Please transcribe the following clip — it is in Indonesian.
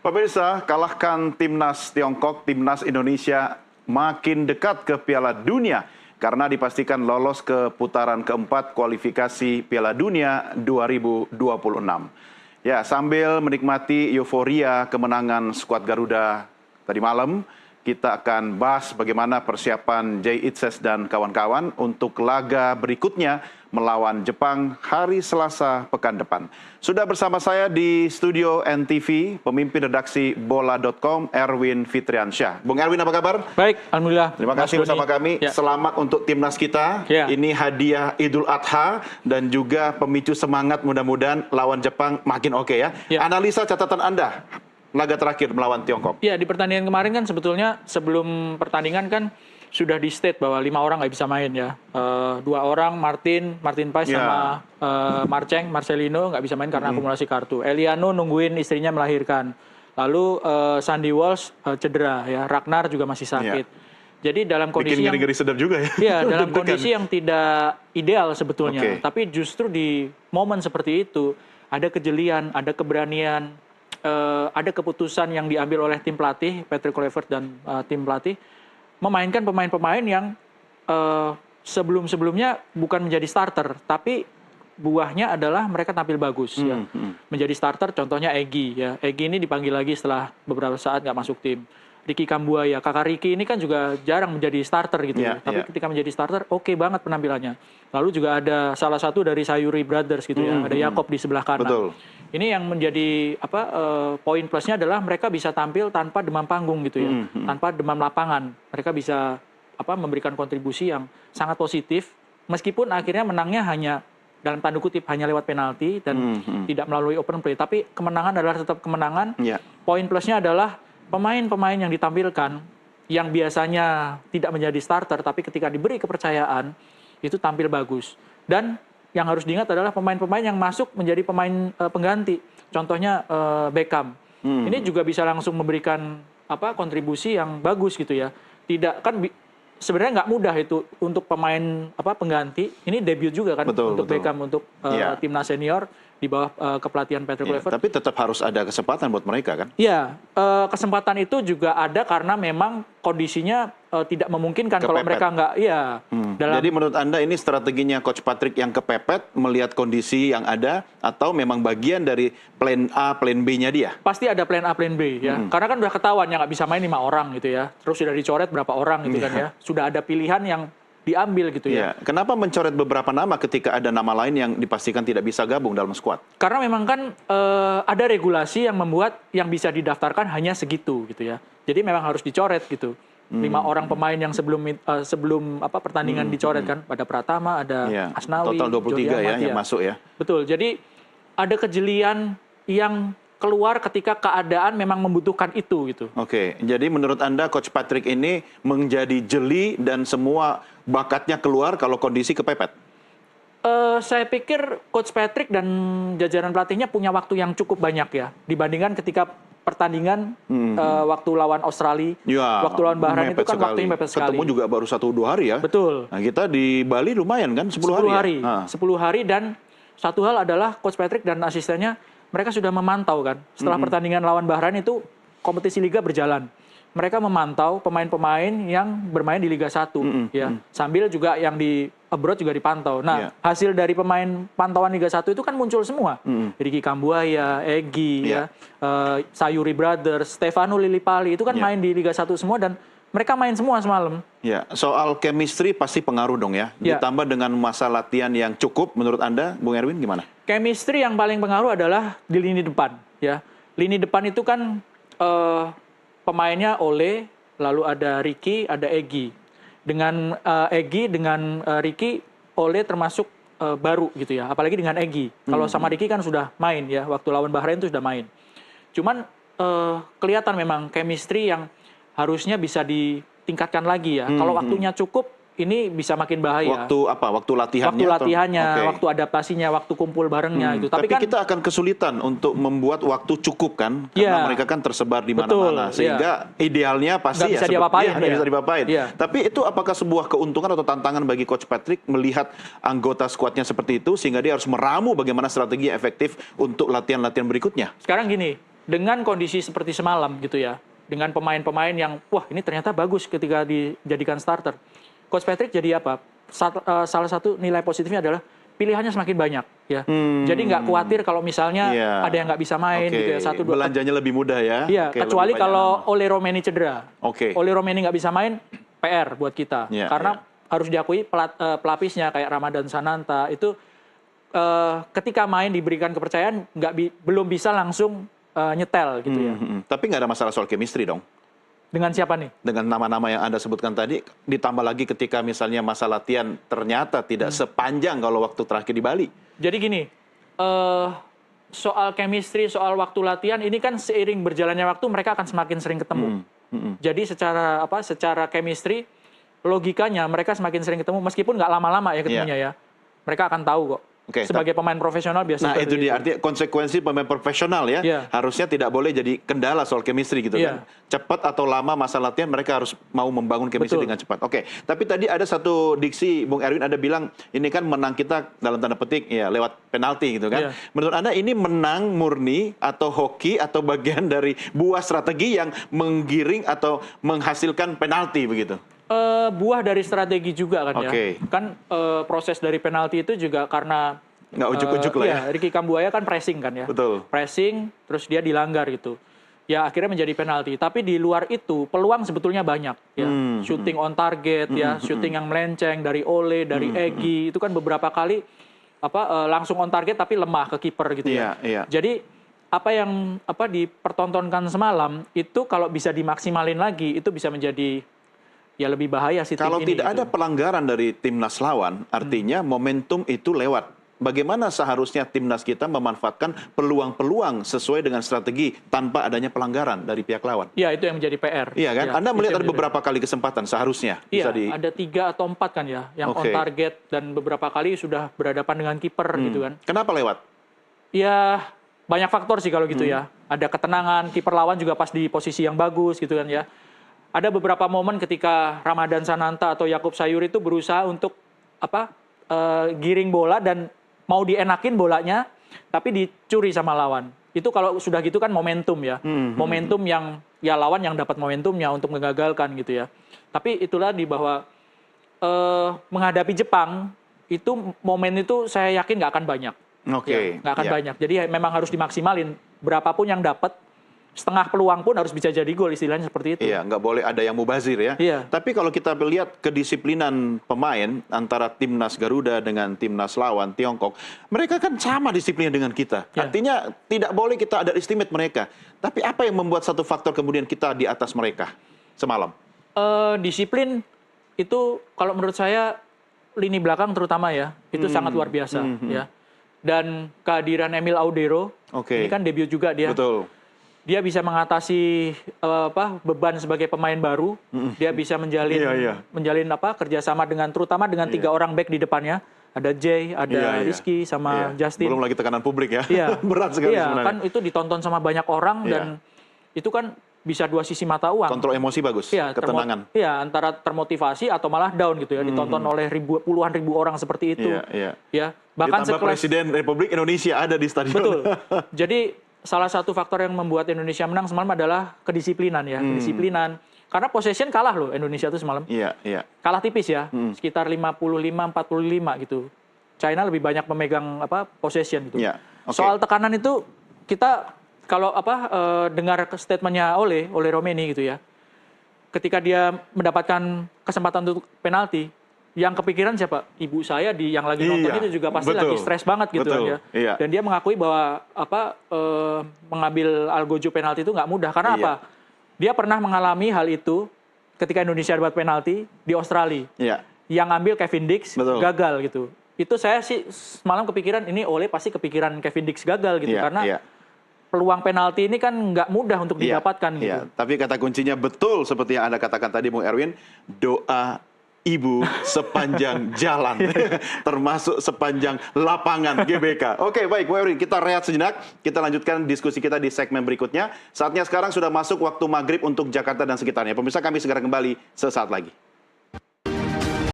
Pemirsa, kalahkan timnas Tiongkok, timnas Indonesia makin dekat ke Piala Dunia karena dipastikan lolos ke putaran keempat kualifikasi Piala Dunia 2026. Ya, sambil menikmati euforia kemenangan skuad Garuda tadi malam, kita akan bahas bagaimana persiapan Jay Itzes dan kawan-kawan untuk laga berikutnya melawan Jepang hari Selasa pekan depan. Sudah bersama saya di studio NTV, pemimpin redaksi bola.com, Erwin Fitriansyah. Bung Erwin, apa kabar? Baik, alhamdulillah. Terima kasih bersama kami. Ya. Selamat untuk timnas kita. Ya. Ini hadiah Idul Adha dan juga pemicu semangat, mudah-mudahan lawan Jepang makin oke ya. Analisa catatan Anda, laga terakhir melawan Tiongkok. Ya, di pertandingan kemarin kan sebetulnya sebelum pertandingan kan sudah di state bahwa 5 orang nggak bisa main ya. 2 orang, Martin Paes sama Marcelino nggak bisa main karena akumulasi kartu. Eliano nungguin istrinya melahirkan. Lalu Sandy Walsh cedera ya. Ragnar juga masih sakit. Jadi dalam kondisi bikin ngeri-ngeri sedap juga ya. Iya, dalam kondisi yang tidak ideal sebetulnya. Tapi justru di momen seperti itu ada kejelian, ada keberanian, ada keputusan yang diambil oleh tim pelatih Patrick Kluivert dan tim pelatih memainkan pemain-pemain yang sebelum-sebelumnya bukan menjadi starter, tapi buahnya adalah mereka tampil bagus. Ya. Menjadi starter, contohnya Egy. Ya. Egy ini dipanggil lagi setelah beberapa saat nggak masuk tim. Ricky Kambuaya, kakak Ricky ini kan juga jarang menjadi starter gitu ya. Tapi ketika menjadi starter, oke banget penampilannya. Lalu juga ada salah satu dari Sayuri Brothers gitu ya, ada Yakob di sebelah kanan. Betul. Ini yang menjadi poin plusnya adalah mereka bisa tampil tanpa demam panggung gitu ya, tanpa demam lapangan. Mereka bisa memberikan kontribusi yang sangat positif, meskipun akhirnya menangnya hanya dalam tanda kutip hanya lewat penalti dan tidak melalui open play. Tapi kemenangan adalah tetap kemenangan. Poin plusnya adalah pemain-pemain yang ditampilkan yang biasanya tidak menjadi starter, tapi ketika diberi kepercayaan itu tampil bagus. Dan yang harus diingat adalah pemain-pemain yang masuk menjadi pemain pengganti. Contohnya Beckham. Ini juga bisa langsung memberikan kontribusi yang bagus gitu ya. Tidak kan sebenarnya nggak mudah itu untuk pemain pengganti. Ini debut juga kan untuk Beckham untuk timnas senior di bawah kepelatihan Patrick Kluivert. Tapi tetap harus ada kesempatan buat mereka kan? Iya, kesempatan itu juga ada karena memang kondisinya tidak memungkinkan kalau mereka nggak. Jadi menurut Anda ini strateginya Coach Patrick yang kepepet melihat kondisi yang ada atau memang bagian dari plan A, plan B-nya dia? Pasti ada plan A, plan B ya. Karena kan udah ketahuan yang nggak bisa main 5 orang gitu ya. Terus sudah dicoret berapa orang gitu kan ya. Sudah ada pilihan yang diambil gitu ya. Kenapa mencoret beberapa nama ketika ada nama lain yang dipastikan tidak bisa gabung dalam skuad? Karena memang kan ada regulasi yang membuat yang bisa didaftarkan hanya segitu gitu ya. Jadi memang harus dicoret gitu. 5 orang pemain yang sebelum pertandingan dicoret kan. Pada Pratama, ada Asnawi, total 23 ya yang masuk ya. Betul. Jadi ada kejelian yang keluar ketika keadaan memang membutuhkan itu gitu. Jadi menurut Anda Coach Patrick ini menjadi jeli dan semua bakatnya keluar kalau kondisi kepepet? Saya pikir Coach Patrick dan jajaran pelatihnya punya waktu yang cukup banyak ya dibandingkan ketika pertandingan waktu lawan Australia, waktu lawan Bahrain itu kan waktunya mepet sekali. Ketemu juga baru 1-2 hari ya. Betul. Nah, kita di Bali lumayan kan 10 hari. 10 hari dan satu hal adalah Coach Patrick dan asistennya mereka sudah memantau kan. Setelah pertandingan lawan Bahrain itu kompetisi liga berjalan. Mereka memantau pemain-pemain yang bermain di Liga 1 ya. Sambil juga yang di abroad juga dipantau. Nah, hasil dari pemain pantauan Liga 1 itu kan muncul semua. Ricky Kambuaya, Egy Sayuri Brothers, Stefano Lillipali itu kan main di Liga 1 semua dan mereka main semua semalam. Soal chemistry pasti pengaruh dong ya. Ditambah dengan masa latihan yang cukup, menurut Anda, Bung Erwin gimana? Chemistry yang paling pengaruh adalah di lini depan. Ya, lini depan itu kan pemainnya Ole, lalu ada Ricky, ada Egy. Dengan Egy, dengan Ricky, Ole termasuk baru gitu ya. Apalagi dengan Egy. Kalau sama Ricky kan sudah main ya. Waktu lawan Bahrain itu sudah main. Cuman kelihatan memang chemistry yang harusnya bisa ditingkatkan lagi ya. Kalau waktunya cukup, ini bisa makin bahaya. Waktu latihannya? Waktu latihannya, waktu adaptasinya, waktu kumpul barengnya. Gitu. Tapi kan kita akan kesulitan untuk membuat waktu cukup kan? Karena mereka kan tersebar di mana-mana. Sehingga idealnya pasti bisa diapa-apain. Bisa diapa-apain. Tapi itu apakah sebuah keuntungan atau tantangan bagi Coach Patrick melihat anggota skuadnya seperti itu, sehingga dia harus meramu bagaimana strategi efektif untuk latihan-latihan berikutnya? Sekarang gini, dengan kondisi seperti semalam gitu ya, dengan pemain-pemain yang wah ini ternyata bagus ketika dijadikan starter. Coach Patrick jadi apa? Salah satu nilai positifnya adalah pilihannya semakin banyak ya. Jadi nggak khawatir kalau misalnya ada yang nggak bisa main gitu ya, 1, 2. Belanjanya lebih mudah ya. Iya, kecuali kalau Ole Romeni cedera. Ole Romeni nggak bisa main, PR buat kita. Karena harus diakui pelapisnya kayak Ramadan Sananta itu ketika main diberikan kepercayaan belum bisa langsung nyetel gitu ya. Tapi nggak ada masalah soal chemistry dong? Dengan siapa nih? Dengan nama-nama yang Anda sebutkan tadi, ditambah lagi ketika misalnya masa latihan ternyata tidak sepanjang kalau waktu terakhir di Bali. Jadi gini, soal chemistry, soal waktu latihan, ini kan seiring berjalannya waktu mereka akan semakin sering ketemu. Jadi secara chemistry, logikanya mereka semakin sering ketemu, meskipun nggak lama-lama ya ketemunya ya. Mereka akan tahu kok. Sebagai pemain profesional biasa. Nah itu dia, artinya konsekuensi pemain profesional ya. Harusnya tidak boleh jadi kendala soal chemistry gitu kan. Cepat atau lama masa latihan mereka harus mau membangun chemistry dengan cepat. Tapi tadi ada satu diksi Bung Erwin, ada bilang ini kan menang kita dalam tanda petik ya lewat penalti gitu kan. Menurut Anda ini menang murni atau hoki atau bagian dari buah strategi yang menggiring atau menghasilkan penalti begitu? Buah dari strategi juga kan ya. Kan proses dari penalti itu juga karena nggak ujuk-ujuk lah ya. Ricky Kambuaya kan pressing kan ya. Betul. Pressing terus dia dilanggar gitu. Ya akhirnya menjadi penalti. Tapi di luar itu peluang sebetulnya banyak ya. Shooting on target ya, shooting yang melenceng dari Ole, dari Egy itu kan beberapa kali langsung on target tapi lemah ke kiper gitu ya. Jadi apa yang dipertontonkan semalam itu kalau bisa dimaksimalin lagi itu bisa menjadi ya lebih bahaya sih. Kalau tidak ada pelanggaran dari timnas lawan, artinya momentum itu lewat. Bagaimana seharusnya timnas kita memanfaatkan peluang-peluang sesuai dengan strategi tanpa adanya pelanggaran dari pihak lawan? Iya, itu yang menjadi PR. Iya kan? Anda melihat ada beberapa kali kesempatan seharusnya. Iya, ada 3 atau 4 kan ya, yang on target dan beberapa kali sudah berhadapan dengan kiper gitu kan. Kenapa lewat? Ya banyak faktor sih kalau gitu ya. Ada ketenangan, kiper lawan juga pas di posisi yang bagus gitu kan ya. Ada beberapa momen ketika Ramadan Sananta atau Yakub Sayuri itu berusaha untuk giring bola dan mau dienakin bolanya, tapi dicuri sama lawan. Itu kalau sudah gitu kan momentum ya, momentum yang ya lawan yang dapat momentumnya untuk mengagalkan gitu ya. Tapi itulah di bahwa menghadapi Jepang itu momen itu saya yakin nggak akan banyak, nggak akan banyak. Jadi memang harus dimaksimalin. Berapapun yang dapat. Setengah peluang pun harus bisa jadi gol, istilahnya seperti itu. Iya, nggak boleh ada yang mubazir ya. Tapi kalau kita lihat kedisiplinan pemain antara timnas Garuda dengan timnas lawan Tiongkok, mereka kan sama disiplinnya dengan kita. Artinya tidak boleh kita ada estimate mereka. Tapi apa yang membuat satu faktor kemudian kita di atas mereka semalam? Disiplin itu kalau menurut saya lini belakang terutama ya, itu sangat luar biasa ya. Dan kehadiran Emil Audero, ini kan debut juga dia. Betul. Dia bisa mengatasi beban sebagai pemain baru. Dia bisa menjalin kerjasama terutama dengan 3 orang back di depannya. Ada Jay, ada Rizky, sama Justin. Belum lagi tekanan publik ya. Berat sekali sebenarnya. Kan itu ditonton sama banyak orang dan itu kan bisa 2 sisi mata uang. Kontrol emosi bagus, ketenangan. Iya, antara termotivasi atau malah down gitu ya. Ditonton oleh puluhan ribu orang seperti itu. Ya, bahkan ditambah Presiden Republik Indonesia ada di stadion. Betul. Jadi salah satu faktor yang membuat Indonesia menang semalam adalah kedisiplinan ya, kedisiplinan. Karena possession kalah loh Indonesia itu semalam. Kalah tipis ya, sekitar 55-45 gitu. China lebih banyak memegang possession gitu. Soal tekanan itu kita kalau dengar statementnya Ole Romeni gitu ya. Ketika dia mendapatkan kesempatan untuk penalti, yang kepikiran siapa? Ibu saya yang lagi nonton itu juga pasti lagi stres banget gitu kan ya. Dan dia mengakui bahwa mengambil algojo penalti itu nggak mudah karena apa? Dia pernah mengalami hal itu ketika Indonesia dapat penalti di Australia. Yang ambil Kevin Dix gagal gitu. Itu saya sih semalam kepikiran ini Ole pasti kepikiran Kevin Dix gagal gitu karena peluang penalti ini kan nggak mudah untuk didapatkan gitu. Tapi kata kuncinya betul seperti yang Anda katakan tadi Bung Erwin, doa ibu sepanjang jalan, termasuk sepanjang lapangan GBK. Oke, baik, Bu Erwin, kita rehat sejenak. Kita lanjutkan diskusi kita di segmen berikutnya. Saatnya sekarang sudah masuk waktu maghrib untuk Jakarta dan sekitarnya. Pemirsa, kami segera kembali sesaat lagi.